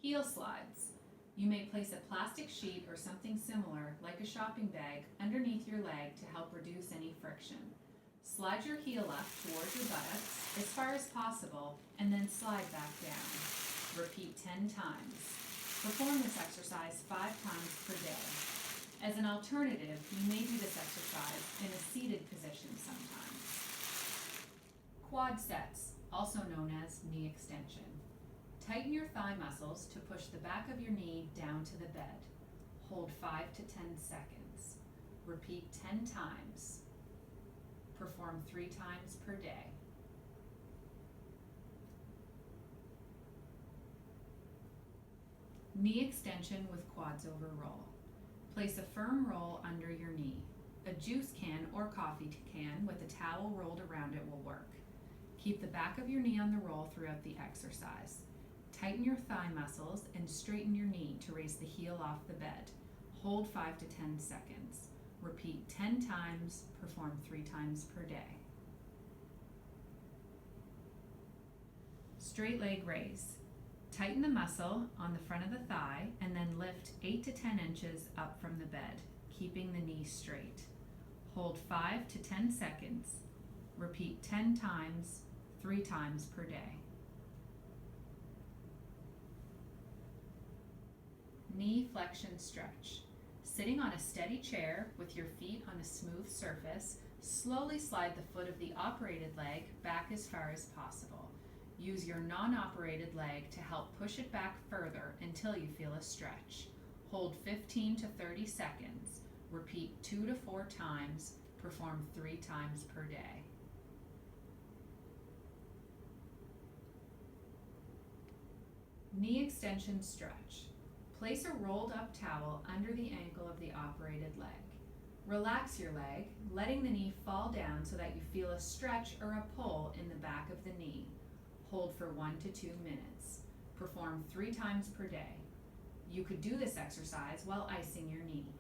Heel slides. You may place a plastic sheet or something similar, like a shopping bag, underneath your leg to help reduce any friction. Slide your heel up towards your buttocks as far as possible and then slide back down. Repeat 10 times. Perform this exercise 5 times per day. As an alternative, you may do this exercise in a seated position sometimes. Quad sets, also known as knee extension. Tighten your thigh muscles to push the back of your knee down to the bed. Hold 5 to 10 seconds. Repeat 10 times. Perform 3 times per day. Knee extension with quads over roll. Place a firm roll under your knee. A juice can or coffee can with a towel rolled around it will work. Keep the back of your knee on the roll throughout the exercise. Tighten your thigh muscles and straighten your knee to raise the heel off the bed. Hold 5 to 10 seconds. Repeat 10 times, perform 3 times per day. Straight leg raise. Tighten the muscle on the front of the thigh and then lift 8 to 10 inches up from the bed, keeping the knee straight. Hold 5 to 10 seconds. Repeat 10 times, 3 times per day. Knee flexion stretch. Sitting on a steady chair with your feet on a smooth surface, slowly slide the foot of the operated leg back as far as possible. Use your non-operated leg to help push it back further until you feel a stretch. Hold 15 to 30 seconds. Repeat 2 to 4 times. Perform 3 times per day. Knee extension stretch. Place a rolled up towel under the ankle of the operated leg. Relax your leg, letting the knee fall down so that you feel a stretch or a pull in the back of the knee. Hold for 1 to 2 minutes. Perform 3 times per day. You could do this exercise while icing your knee.